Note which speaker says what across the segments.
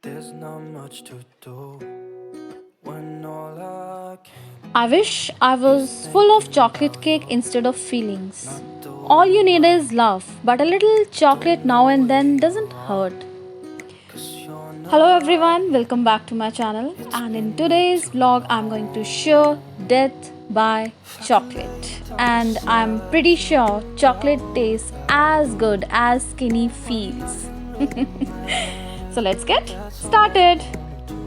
Speaker 1: There's not much to do when all I can
Speaker 2: I wish I
Speaker 1: is
Speaker 2: was full
Speaker 1: think
Speaker 2: of chocolate
Speaker 1: about
Speaker 2: cake
Speaker 1: you,
Speaker 2: instead of feelings.
Speaker 1: not the
Speaker 2: All
Speaker 1: way
Speaker 2: you
Speaker 1: you
Speaker 2: need is
Speaker 1: lie,
Speaker 2: love, but a little chocolate
Speaker 1: don't
Speaker 2: now
Speaker 1: know
Speaker 2: and
Speaker 1: where
Speaker 2: then
Speaker 1: you
Speaker 2: doesn't
Speaker 1: are,
Speaker 2: hurt.
Speaker 1: 'cause you're
Speaker 2: Hello
Speaker 1: not right
Speaker 2: everyone, welcome
Speaker 1: here.
Speaker 2: back to my channel.
Speaker 1: It's
Speaker 2: And in
Speaker 1: been way
Speaker 2: today's
Speaker 1: too
Speaker 2: vlog, I'm going to share
Speaker 1: long.
Speaker 2: death by
Speaker 1: If I could lay
Speaker 2: chocolate.
Speaker 1: down
Speaker 2: And I'm pretty
Speaker 1: beside you,
Speaker 2: sure chocolate
Speaker 1: I
Speaker 2: tastes
Speaker 1: would.
Speaker 2: as good as skinny
Speaker 1: When
Speaker 2: feels.
Speaker 1: nothing really
Speaker 2: So let's
Speaker 1: matters,
Speaker 2: get
Speaker 1: that's all I
Speaker 2: started.
Speaker 1: wanna do.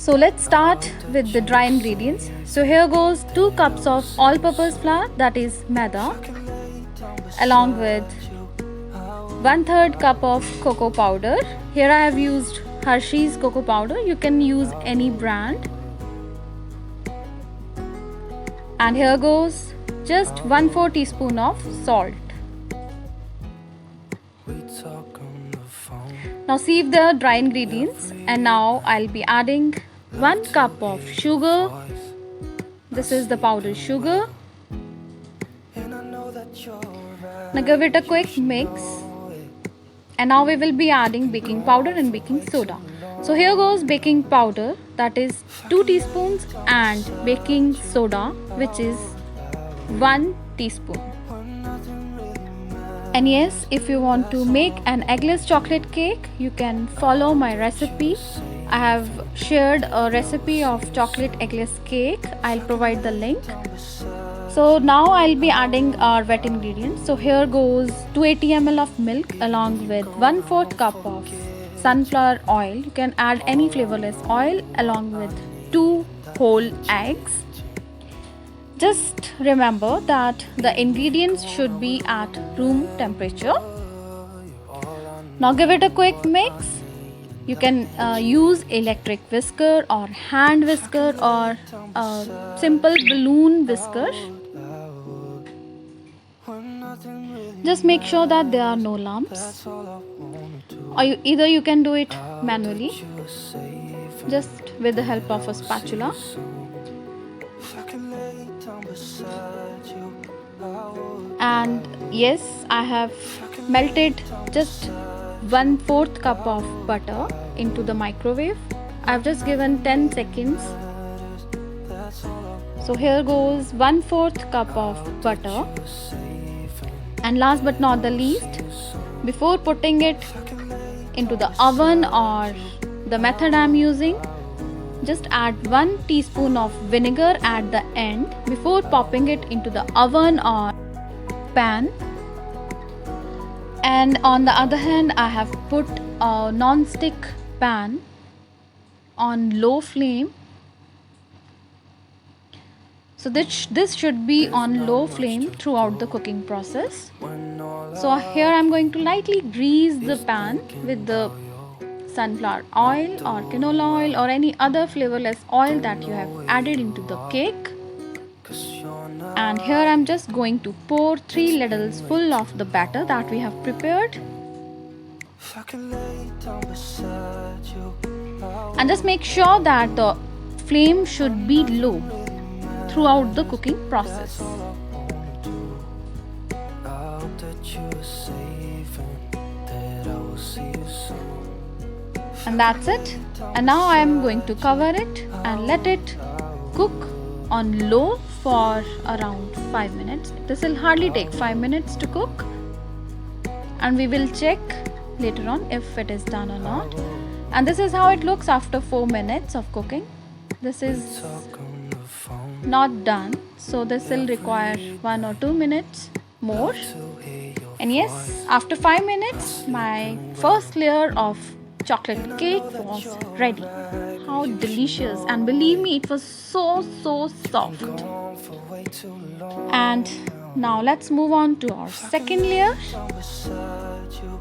Speaker 2: So let's
Speaker 1: How
Speaker 2: start
Speaker 1: did
Speaker 2: with the
Speaker 1: you
Speaker 2: dry ingredients.
Speaker 1: save
Speaker 2: So here
Speaker 1: it?
Speaker 2: goes 2
Speaker 1: That
Speaker 2: cups
Speaker 1: I'll
Speaker 2: of
Speaker 1: see
Speaker 2: all
Speaker 1: you
Speaker 2: purpose flour,
Speaker 1: soon.
Speaker 2: that is
Speaker 1: If
Speaker 2: maida,
Speaker 1: I could lay down
Speaker 2: along with
Speaker 1: beside you, I
Speaker 2: one
Speaker 1: would,
Speaker 2: third
Speaker 1: I
Speaker 2: cup of
Speaker 1: would,
Speaker 2: cocoa powder. Here I have used Hershey's cocoa powder. You can use
Speaker 1: I
Speaker 2: any brand. And here goes just 1/4 teaspoon of salt.
Speaker 1: we talk on the phone
Speaker 2: Now sieve the dry ingredients, and
Speaker 1: every
Speaker 2: now I'll
Speaker 1: night.
Speaker 2: be adding
Speaker 1: Love
Speaker 2: 1
Speaker 1: to
Speaker 2: cup
Speaker 1: hear
Speaker 2: of
Speaker 1: your
Speaker 2: sugar.
Speaker 1: voice. I
Speaker 2: This is the
Speaker 1: sleep
Speaker 2: powdered
Speaker 1: in
Speaker 2: sugar.
Speaker 1: well, and I know that you're
Speaker 2: Now give it a
Speaker 1: right. You
Speaker 2: quick
Speaker 1: should
Speaker 2: mix.
Speaker 1: know it.
Speaker 2: And now we will be
Speaker 1: We
Speaker 2: adding
Speaker 1: can
Speaker 2: baking
Speaker 1: go
Speaker 2: powder
Speaker 1: on
Speaker 2: and
Speaker 1: for
Speaker 2: baking
Speaker 1: way too
Speaker 2: soda. So here goes
Speaker 1: long
Speaker 2: baking
Speaker 1: now.
Speaker 2: powder, that is
Speaker 1: If I
Speaker 2: 2
Speaker 1: could lay
Speaker 2: teaspoons,
Speaker 1: down
Speaker 2: and baking
Speaker 1: beside you,
Speaker 2: soda, which
Speaker 1: I
Speaker 2: is
Speaker 1: would, I would.
Speaker 2: 1 teaspoon.
Speaker 1: When nothing really
Speaker 2: And yes, if you
Speaker 1: matters,
Speaker 2: want to
Speaker 1: that's all
Speaker 2: make
Speaker 1: I
Speaker 2: an
Speaker 1: wanna
Speaker 2: eggless
Speaker 1: do.
Speaker 2: chocolate cake, you can follow
Speaker 1: How
Speaker 2: my
Speaker 1: did you
Speaker 2: recipe. I
Speaker 1: save
Speaker 2: have
Speaker 1: it?
Speaker 2: shared a
Speaker 1: That I will
Speaker 2: recipe
Speaker 1: see
Speaker 2: of
Speaker 1: you
Speaker 2: chocolate
Speaker 1: soon.
Speaker 2: eggless cake.
Speaker 1: If
Speaker 2: I'll
Speaker 1: I could
Speaker 2: provide the
Speaker 1: lay
Speaker 2: link.
Speaker 1: down beside
Speaker 2: So
Speaker 1: you,
Speaker 2: now I'll be
Speaker 1: I
Speaker 2: adding
Speaker 1: would,
Speaker 2: our wet
Speaker 1: I
Speaker 2: ingredients. So here
Speaker 1: would.
Speaker 2: goes 280 ml of milk
Speaker 1: Even if
Speaker 2: along
Speaker 1: you're
Speaker 2: with
Speaker 1: gone, I
Speaker 2: 1/4
Speaker 1: won't
Speaker 2: cup of
Speaker 1: forget you.
Speaker 2: sunflower oil. You can add any
Speaker 1: All I
Speaker 2: flavorless oil
Speaker 1: know, what
Speaker 2: along
Speaker 1: I
Speaker 2: with
Speaker 1: need,
Speaker 2: 2
Speaker 1: and I
Speaker 2: whole
Speaker 1: need
Speaker 2: eggs.
Speaker 1: changing.
Speaker 2: Just remember that the
Speaker 1: Even if you're
Speaker 2: ingredients
Speaker 1: gone, I
Speaker 2: should be
Speaker 1: will
Speaker 2: at room temperature.
Speaker 1: remember. You're all I
Speaker 2: Now give it a
Speaker 1: know,
Speaker 2: quick
Speaker 1: what I
Speaker 2: mix.
Speaker 1: need,
Speaker 2: You
Speaker 1: and I
Speaker 2: can
Speaker 1: need
Speaker 2: use
Speaker 1: changing.
Speaker 2: electric whisker or hand
Speaker 1: If I could
Speaker 2: whisker
Speaker 1: lay
Speaker 2: or
Speaker 1: down
Speaker 2: a
Speaker 1: beside
Speaker 2: simple
Speaker 1: you,
Speaker 2: balloon
Speaker 1: I
Speaker 2: whisker.
Speaker 1: would, I would. When nothing really
Speaker 2: Just make sure that there are
Speaker 1: matters,
Speaker 2: no lumps.
Speaker 1: that's all I wanna
Speaker 2: Or
Speaker 1: do.
Speaker 2: either you can do it
Speaker 1: How did
Speaker 2: manually,
Speaker 1: you save
Speaker 2: just
Speaker 1: it?
Speaker 2: with the help
Speaker 1: That I
Speaker 2: of a
Speaker 1: will see you
Speaker 2: spatula.
Speaker 1: soon. If I could lay down beside you, I would, I
Speaker 2: And
Speaker 1: would.
Speaker 2: yes, I have
Speaker 1: If I could lay
Speaker 2: melted
Speaker 1: down
Speaker 2: just
Speaker 1: beside you,
Speaker 2: 1/4 cup
Speaker 1: I
Speaker 2: of
Speaker 1: would,
Speaker 2: butter
Speaker 1: I
Speaker 2: into the
Speaker 1: would.
Speaker 2: microwave. I've
Speaker 1: When
Speaker 2: just given
Speaker 1: nothing
Speaker 2: 10
Speaker 1: really
Speaker 2: seconds.
Speaker 1: matters, that's all I
Speaker 2: So here
Speaker 1: wanna
Speaker 2: goes
Speaker 1: do.
Speaker 2: 1/4 cup of
Speaker 1: How did
Speaker 2: butter.
Speaker 1: you save
Speaker 2: And
Speaker 1: it?
Speaker 2: last but
Speaker 1: That I
Speaker 2: not the
Speaker 1: will see
Speaker 2: least,
Speaker 1: you soon.
Speaker 2: before putting it
Speaker 1: If I could lay
Speaker 2: into
Speaker 1: down
Speaker 2: the oven
Speaker 1: beside
Speaker 2: or
Speaker 1: you,
Speaker 2: the
Speaker 1: I
Speaker 2: method I'm
Speaker 1: would,
Speaker 2: using,
Speaker 1: I would.
Speaker 2: just add 1 teaspoon of vinegar at the end before popping it into the oven or pan. And on the other hand, I have put a non-stick pan on low flame. So this should be
Speaker 1: There's
Speaker 2: on
Speaker 1: not
Speaker 2: low
Speaker 1: much
Speaker 2: flame
Speaker 1: to
Speaker 2: throughout the
Speaker 1: do
Speaker 2: cooking process.
Speaker 1: when all
Speaker 2: So here
Speaker 1: I
Speaker 2: I'm going to
Speaker 1: can
Speaker 2: lightly grease the
Speaker 1: is
Speaker 2: pan
Speaker 1: thinking
Speaker 2: with the
Speaker 1: about you,
Speaker 2: sunflower
Speaker 1: not
Speaker 2: oil or
Speaker 1: doing
Speaker 2: canola oil or
Speaker 1: well.
Speaker 2: any other flavorless oil
Speaker 1: Don't
Speaker 2: that you have
Speaker 1: know where
Speaker 2: added into
Speaker 1: you
Speaker 2: the
Speaker 1: are,
Speaker 2: cake.
Speaker 1: 'cause you're
Speaker 2: And here
Speaker 1: not
Speaker 2: I'm just
Speaker 1: here.
Speaker 2: going to pour 3
Speaker 1: It's
Speaker 2: ladles
Speaker 1: been way
Speaker 2: full
Speaker 1: too
Speaker 2: of the batter that we have prepared.
Speaker 1: long. If I could lay down beside you, I
Speaker 2: And just
Speaker 1: would,
Speaker 2: make
Speaker 1: I
Speaker 2: sure that the
Speaker 1: would.
Speaker 2: flame should
Speaker 1: When
Speaker 2: be low
Speaker 1: nothing really
Speaker 2: throughout the
Speaker 1: matters,
Speaker 2: cooking
Speaker 1: that's
Speaker 2: process.
Speaker 1: all I wanna do. I hope that you are safe and that I will see you soon. If I
Speaker 2: And
Speaker 1: could
Speaker 2: that's
Speaker 1: lay
Speaker 2: it.
Speaker 1: down
Speaker 2: And now I am going to
Speaker 1: beside
Speaker 2: cover
Speaker 1: you,
Speaker 2: it
Speaker 1: I
Speaker 2: and let
Speaker 1: would,
Speaker 2: it
Speaker 1: I
Speaker 2: cook
Speaker 1: would,
Speaker 2: on low for around 5 minutes. This will hardly
Speaker 1: I
Speaker 2: take 5 minutes to
Speaker 1: would,
Speaker 2: cook, and we will check later on if it is done or
Speaker 1: I
Speaker 2: not.
Speaker 1: would.
Speaker 2: And this is how it looks after 4 minutes of cooking. This
Speaker 1: We
Speaker 2: is
Speaker 1: talk on the phone
Speaker 2: not done, so this will require
Speaker 1: every
Speaker 2: 1 or
Speaker 1: night.
Speaker 2: 2 minutes more.
Speaker 1: Love to hear your
Speaker 2: And yes,
Speaker 1: voice.
Speaker 2: after 5
Speaker 1: I
Speaker 2: minutes,
Speaker 1: sleep
Speaker 2: my
Speaker 1: in well,
Speaker 2: first layer of
Speaker 1: and
Speaker 2: chocolate
Speaker 1: I
Speaker 2: cake
Speaker 1: know that
Speaker 2: was
Speaker 1: you're
Speaker 2: ready.
Speaker 1: right.
Speaker 2: How
Speaker 1: You should
Speaker 2: delicious! And
Speaker 1: know
Speaker 2: believe
Speaker 1: it.
Speaker 2: me, it was so
Speaker 1: You've been
Speaker 2: soft.
Speaker 1: gone for way too
Speaker 2: And
Speaker 1: long
Speaker 2: now
Speaker 1: now.
Speaker 2: let's move on to our
Speaker 1: If I could
Speaker 2: second
Speaker 1: lay
Speaker 2: layer.
Speaker 1: down beside you,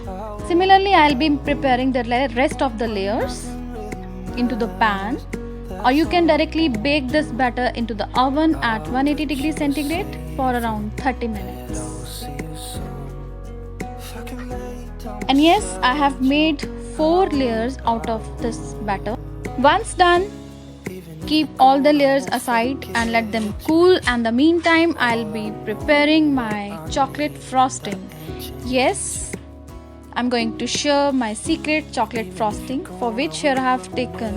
Speaker 1: I would,
Speaker 2: Similarly, I'll
Speaker 1: I
Speaker 2: be
Speaker 1: would.
Speaker 2: preparing the rest of the
Speaker 1: When
Speaker 2: layers
Speaker 1: nothing really
Speaker 2: into the pan,
Speaker 1: matters,
Speaker 2: or you
Speaker 1: that's
Speaker 2: can
Speaker 1: all I
Speaker 2: directly bake
Speaker 1: wanna
Speaker 2: this
Speaker 1: do.
Speaker 2: batter into the oven at
Speaker 1: How
Speaker 2: 180
Speaker 1: did
Speaker 2: degrees
Speaker 1: you
Speaker 2: centigrade for
Speaker 1: save
Speaker 2: around
Speaker 1: it?
Speaker 2: 30
Speaker 1: That I will
Speaker 2: minutes.
Speaker 1: see you soon. If I could lay down
Speaker 2: And yes, I have
Speaker 1: beside you,
Speaker 2: made
Speaker 1: I
Speaker 2: 4 layers
Speaker 1: would,
Speaker 2: out
Speaker 1: I
Speaker 2: of this batter.
Speaker 1: would.
Speaker 2: Once done,
Speaker 1: Even if
Speaker 2: keep
Speaker 1: you're
Speaker 2: all the
Speaker 1: gone, I
Speaker 2: layers
Speaker 1: won't
Speaker 2: aside and let them
Speaker 1: forget you.
Speaker 2: cool. And the meantime, I'll
Speaker 1: All I
Speaker 2: be
Speaker 1: know,
Speaker 2: preparing
Speaker 1: what
Speaker 2: my
Speaker 1: I
Speaker 2: chocolate
Speaker 1: need, and I
Speaker 2: frosting.
Speaker 1: need changing.
Speaker 2: Yes, I'm going to share my secret chocolate frosting, for which here I have taken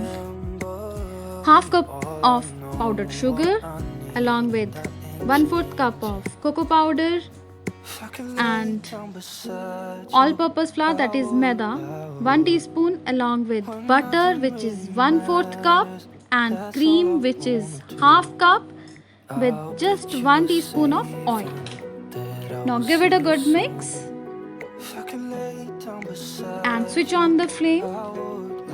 Speaker 2: half cup of powdered sugar along with 1/4 cup of cocoa powder and all-purpose flour, that is maida, 1 teaspoon, along with butter, which is 1/4 cup, and cream, which is half cup, with just 1 teaspoon of oil. Now give it a good mix and switch on the flame.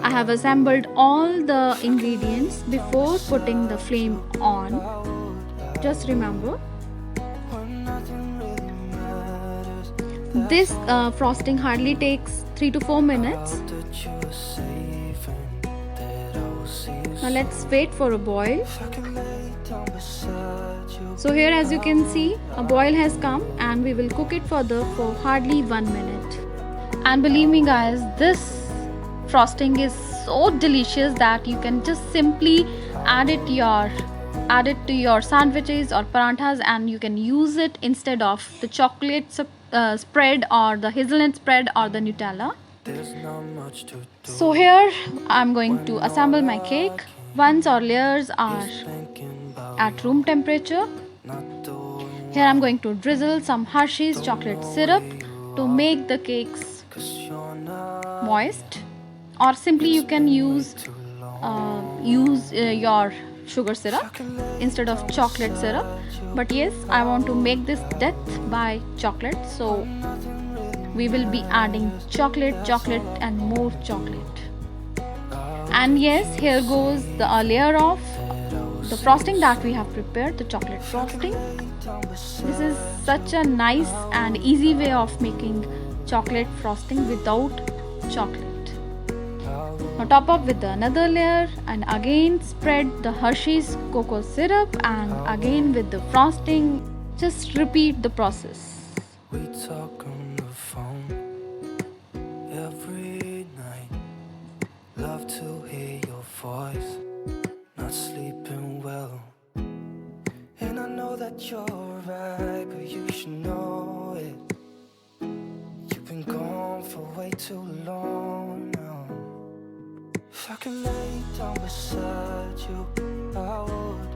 Speaker 2: I have assembled all the ingredients before putting the flame on. Just remember, this frosting hardly takes 3 to 4 minutes. Now let's wait for a boil. So here, as you can see, a boil has come and we will cook it further for hardly 1 minute. And believe me guys, this frosting is so delicious that you can just simply add it to your sandwiches or paranthas, and you can use it instead of the chocolate spread or the hazelnut spread or the Nutella. So here I'm going to assemble my cake. Once our layers are at room temperature, here I'm going to drizzle some Hershey's chocolate syrup to make the cakes moist, or simply you can use your sugar syrup instead of chocolate syrup. But yes, I want to make this death by chocolate, so we will be adding chocolate and more chocolate. And yes, here goes the layer of the frosting that we have prepared, the chocolate frosting. This is such a nice and easy way of making chocolate frosting without chocolate. Now top up with another layer and again spread the Hershey's cocoa syrup and again with the frosting. Just repeat the process.
Speaker 1: We talk on the phone every night. Love to hear your voice. Not sleeping well. And I know that you're right, but you should know it. You've been gone for way too long now. If I can lay down beside you, I would.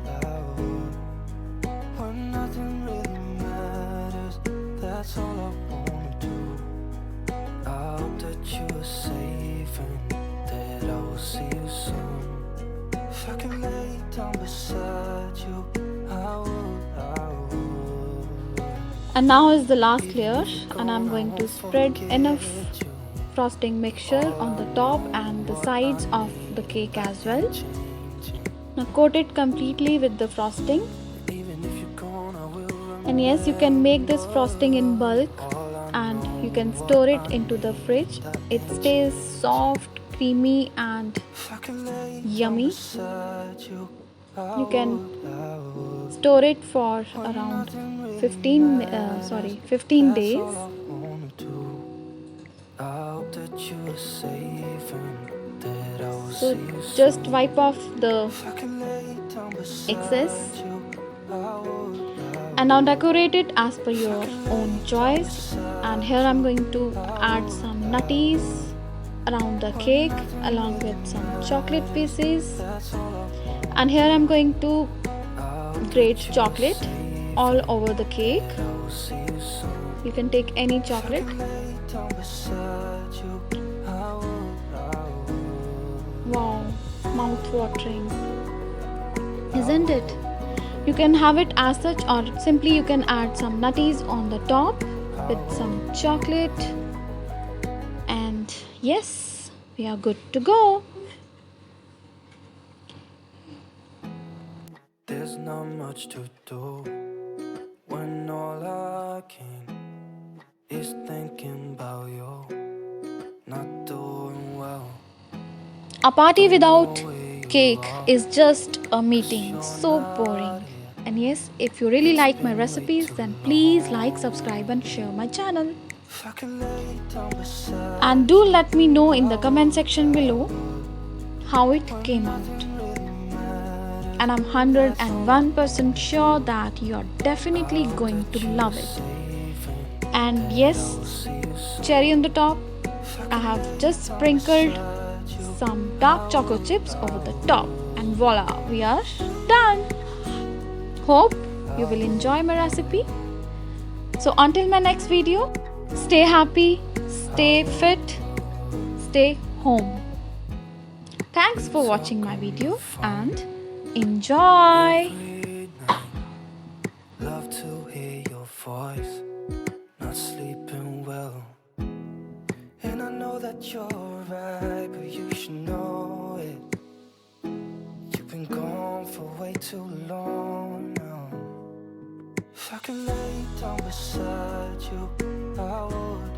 Speaker 1: When nothing really matters, that's all I wanna do. I hope that you are safe and that I will see you soon. If I can lay down beside you, I would.
Speaker 2: And now is the last layer, and I'm going to spread enough frosting mixture on the top and the sides of the cake as well. Now coat it completely with the frosting. And yes, you can make this frosting in bulk and you can store it into the fridge. It stays soft, creamy and yummy. You can store it for around 15 days. So just wipe off the excess and now decorate it as per your own choice. And here I'm going to add some nutties around the cake along with some chocolate pieces, and here I'm going to grate chocolate all over the cake. You can take any chocolate. Wow, mouth-watering, isn't it? You can have it as such, or simply you can add some nutties on the top with some chocolate, and yes, we are good to go.
Speaker 1: There's not much to do when all I can is thinking about you not doing well.
Speaker 2: A party without cake is just a meeting, so boring. And yes, if you really like my recipes, then please like, subscribe and share my channel. And do let me know in the comment section below how it came out. And I'm 101% sure that you're definitely going to love it. And yes, cherry on the top, I have just sprinkled some dark chocolate chips over the top, and voila, we are done. Hope you will enjoy my recipe. So until my next video, stay happy, stay fit, stay home. Thanks for watching my video and enjoy.
Speaker 1: Every night, love to hear your voice. Not sleeping well, and I know that you're right, but you should know it. You've been gone for way too long now. If I could lay down beside you, I would.